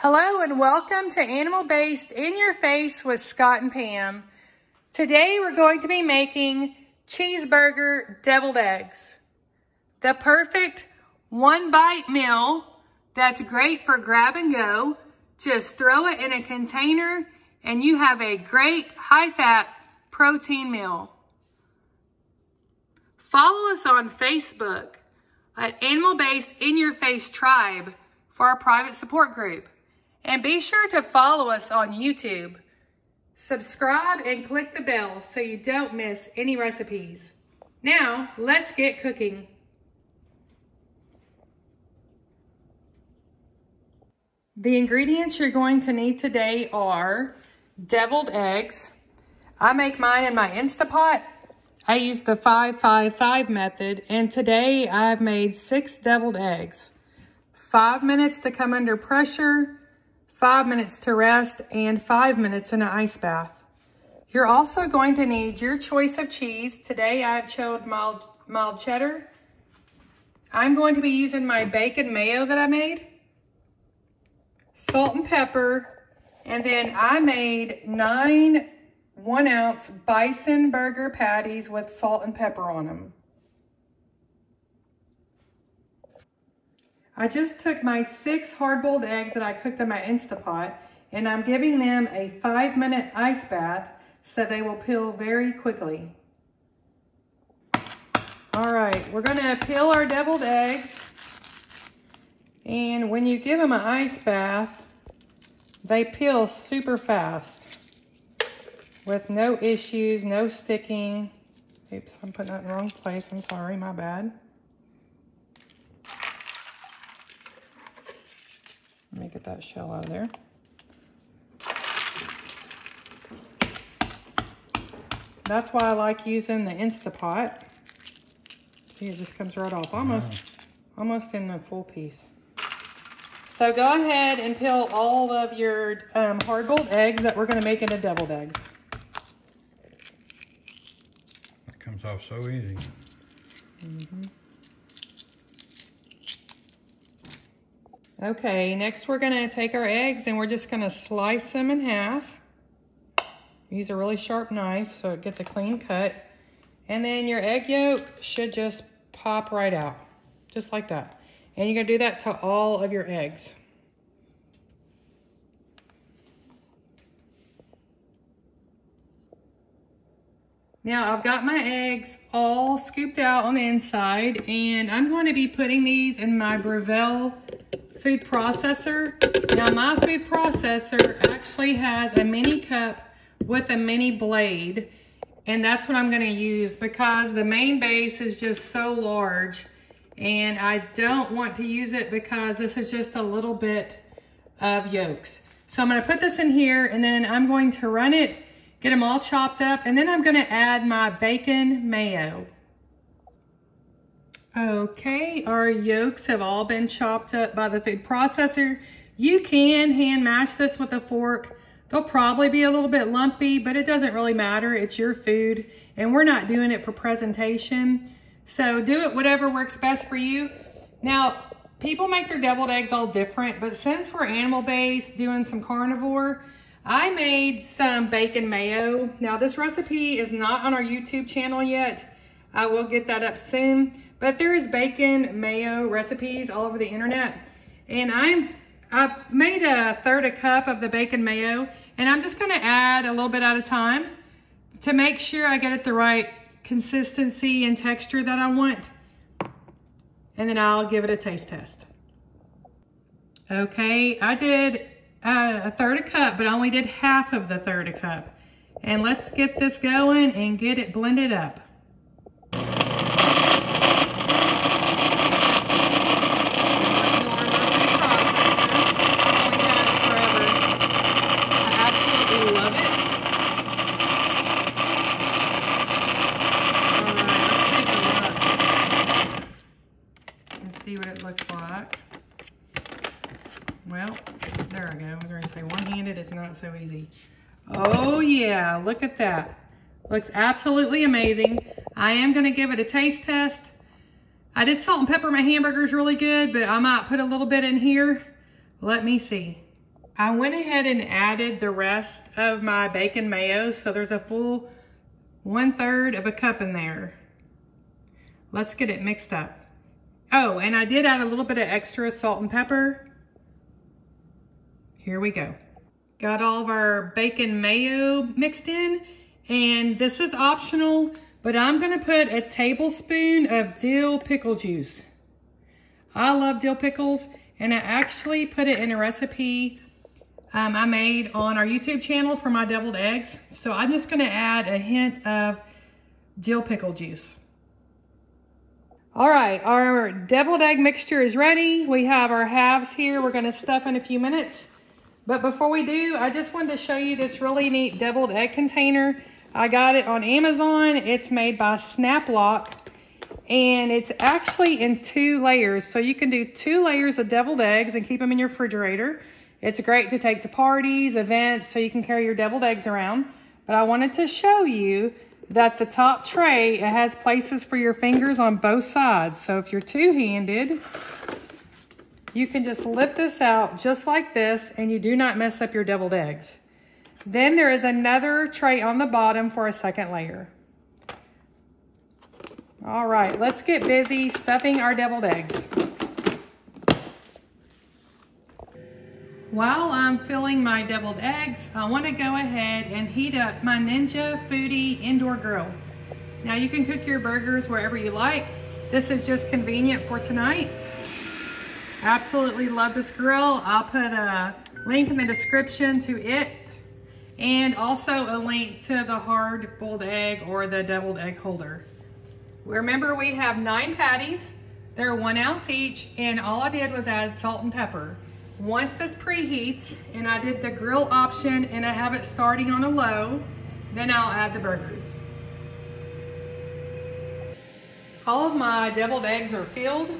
Hello and welcome to Animal Based In Your Face with Scott and Pam. Today we're going to be making cheeseburger deviled eggs. The perfect one bite meal that's great for grab and go. Just throw it in a container and you have a great high fat protein meal. Follow us on Facebook at Animal Based In Your Face Tribe for our private support group. And be sure to follow us on YouTube. Subscribe and click the bell so you don't miss any recipes. Now, let's get cooking. The ingredients you're going to need today are deviled eggs. I make mine in my Instapot. I use the 5-5-5 method, and today I've made 6 deviled eggs. 5 minutes to come under pressure, 5 minutes to rest, and 5 minutes in an ice bath. You're also going to need your choice of cheese. Today I've chosen mild cheddar. I'm going to be using my bacon mayo that I made, salt and pepper, and then I made 9 1-ounce bison burger patties with salt and pepper on them. I just took my 6 hard-boiled eggs that I cooked in my Instapot, and I'm giving them a 5-minute ice bath so they will peel very quickly. All right, we're gonna peel our deviled eggs, and when you give them an ice bath, they peel super fast with no issues, no sticking. Oops, I'm putting that in the wrong place. I'm sorry, my bad. Let me get that shell out of there. That's why I like using the Instapot. See, it just comes right off, almost in a full piece. So go ahead and peel all of your hard-boiled eggs that we're gonna make into deviled eggs. It comes off so easy. Okay, next we're gonna take our eggs and we're just gonna slice them in half. Use a really sharp knife so it gets a clean cut. And then your egg yolk should just pop right out, just like that. And you're gonna do that to all of your eggs. Now I've got my eggs all scooped out on the inside, and I'm going to be putting these in my Breville food processor. Now my food processor actually has a mini cup with a mini blade, and that's what I'm going to use because the main base is just so large, and I don't want to use it because this is just a little bit of yolks. So I'm going to put this in here, and then I'm going to run it, get them all chopped up, and then I'm gonna add my bacon mayo. Okay, our yolks have all been chopped up by the food processor. You can hand mash this with a fork. They'll probably be a little bit lumpy, but it doesn't really matter. It's your food, and we're not doing it for presentation. So do it whatever works best for you. Now, people make their deviled eggs all different, but since we're animal-based, doing some carnivore, I made some bacon mayo. Now this recipe is not on our YouTube channel yet. I will get that up soon, but there is bacon mayo recipes all over the internet. And I made 1/3 cup of the bacon mayo, and I'm just gonna add a little bit at a time to make sure I get it the right consistency and texture that I want. And then I'll give it a taste test. Okay, I did 1/3 cup, but I only did half of the 1/3 cup. And let's get this going and get it blended up. See what it looks like. Well, there I go. I was going to say one-handed is not so easy. Oh yeah, look at that. Looks absolutely amazing. I am going to give it a taste test. I did salt and pepper my hamburgers really good, but I might put a little bit in here. Let me see. I went ahead and added the rest of my bacon mayo, so there's a full 1/3 of a cup in there. Let's get it mixed up. Oh, and I did add a little bit of extra salt and pepper. Here we go. Got all of our bacon mayo mixed in, and this is optional, but I'm gonna put a tablespoon of dill pickle juice. I love dill pickles, and I actually put it in a recipe I made on our YouTube channel for my deviled eggs. So I'm just gonna add a hint of dill pickle juice. All right, our deviled egg mixture is ready. We have our halves here. We're gonna stuff in a few minutes. But before we do, I just wanted to show you this really neat deviled egg container. I got it on Amazon. It's made by SnapLock, and it's actually in 2 layers. So you can do 2 layers of deviled eggs and keep them in your refrigerator. It's great to take to parties, events, so you can carry your deviled eggs around. But I wanted to show you that the top tray, it has places for your fingers on both sides. So if you're two-handed, you can just lift this out just like this, and you do not mess up your deviled eggs. Then there is another tray on the bottom for a second layer. All right, let's get busy stuffing our deviled eggs. While I'm filling my deviled eggs, I want to go ahead and heat up my Ninja Foodi indoor grill. Now you can cook your burgers wherever you like. This is just convenient for tonight. Absolutely love this grill. I'll put a link in the description to it, and also a link to the hard-boiled egg or the deviled egg holder. Remember, we have 9 patties. They're 1 ounce each, and all I did was add salt and pepper. Once this preheats, and I did the grill option, and I have it starting on a low, then I'll add the burgers. All of my deviled eggs are filled.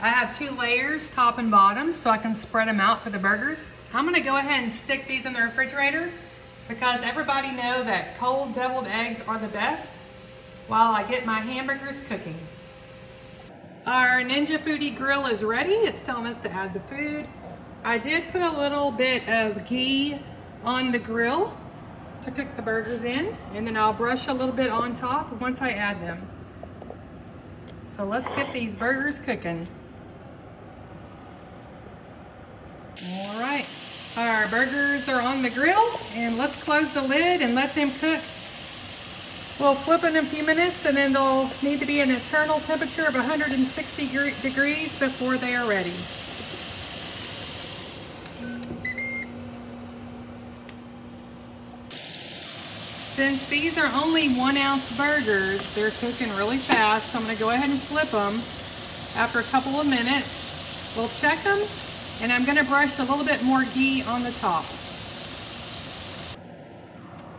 I have 2 layers, top and bottom, so I can spread them out for the burgers. I'm gonna go ahead and stick these in the refrigerator because everybody knows that cold deviled eggs are the best while I get my hamburgers cooking. Our Ninja Foodi grill is ready. It's telling us to add the food. I did put a little bit of ghee on the grill to cook the burgers in, and then I'll brush a little bit on top once I add them. So let's get these burgers cooking. All right, our burgers are on the grill, and let's close the lid and let them cook. We'll flip in a few minutes, and then they'll need to be an internal temperature of 160 degrees before they are ready. Since these are only 1 ounce burgers, they're cooking really fast, so I'm gonna go ahead and flip them after a couple of minutes. We'll check them, and I'm gonna brush a little bit more ghee on the top.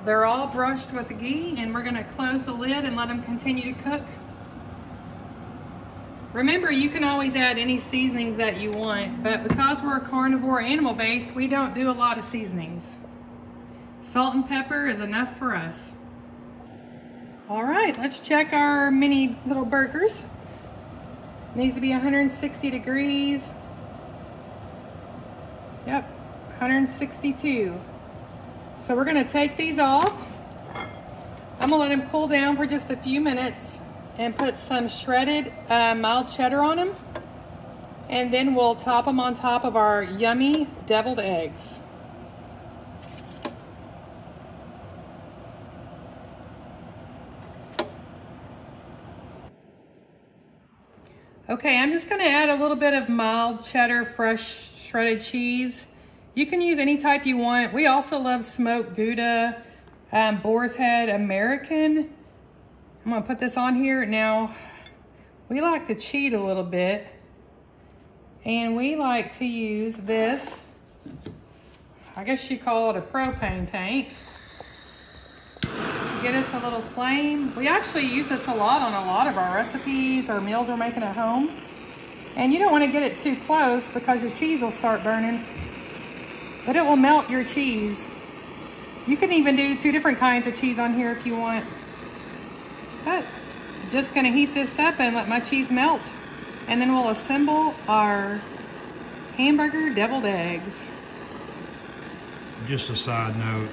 They're all brushed with the ghee, and we're gonna close the lid and let them continue to cook. Remember, you can always add any seasonings that you want, but because we're carnivore animal-based, we don't do a lot of seasonings. Salt and pepper is enough for us. All right, let's check our mini little burgers. Needs to be 160 degrees. Yep, 162. So we're gonna take these off. I'm gonna let them cool down for just a few minutes and put some shredded mild cheddar on them. And then we'll top them on top of our yummy deviled eggs. Okay, I'm just gonna add a little bit of mild cheddar fresh shredded cheese. You can use any type you want. We also love smoked Gouda, Boar's Head American. I'm gonna put this on here. Now, we like to cheat a little bit, and we like to use this, I guess you call it a propane tank. Get us a little flame. We actually use this a lot on a lot of our recipes or meals we're making at home. And you don't want to get it too close because your cheese will start burning, but it will melt your cheese. You can even do 2 different kinds of cheese on here if you want. But just gonna heat this up and let my cheese melt, and then we'll assemble our hamburger deviled eggs. Just a side note,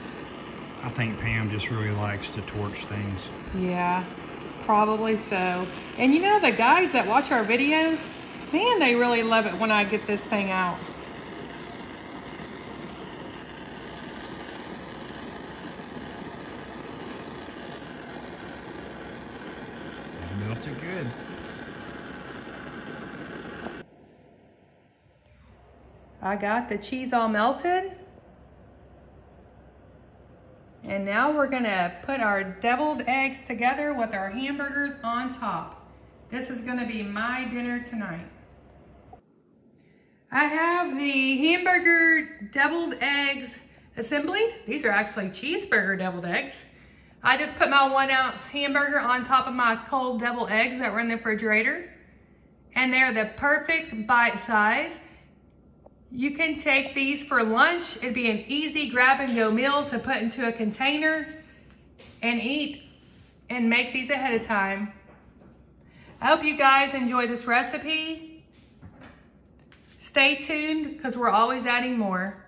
I think Pam just really likes to torch things. Yeah, probably so. And you know, the guys that watch our videos, man, they really love it when I get this thing out. That melted good. I got the cheese all melted. And now we're gonna put our deviled eggs together with our hamburgers on top. This is gonna be my dinner tonight. I have the hamburger deviled eggs assembled. These are actually cheeseburger deviled eggs. I just put my 1 ounce hamburger on top of my cold deviled eggs that were in the refrigerator. And they're the perfect bite size. You can take these for lunch. It'd be an easy grab and go meal to put into a container and eat and make these ahead of time. I hope you guys enjoy this recipe. Stay tuned because we're always adding more.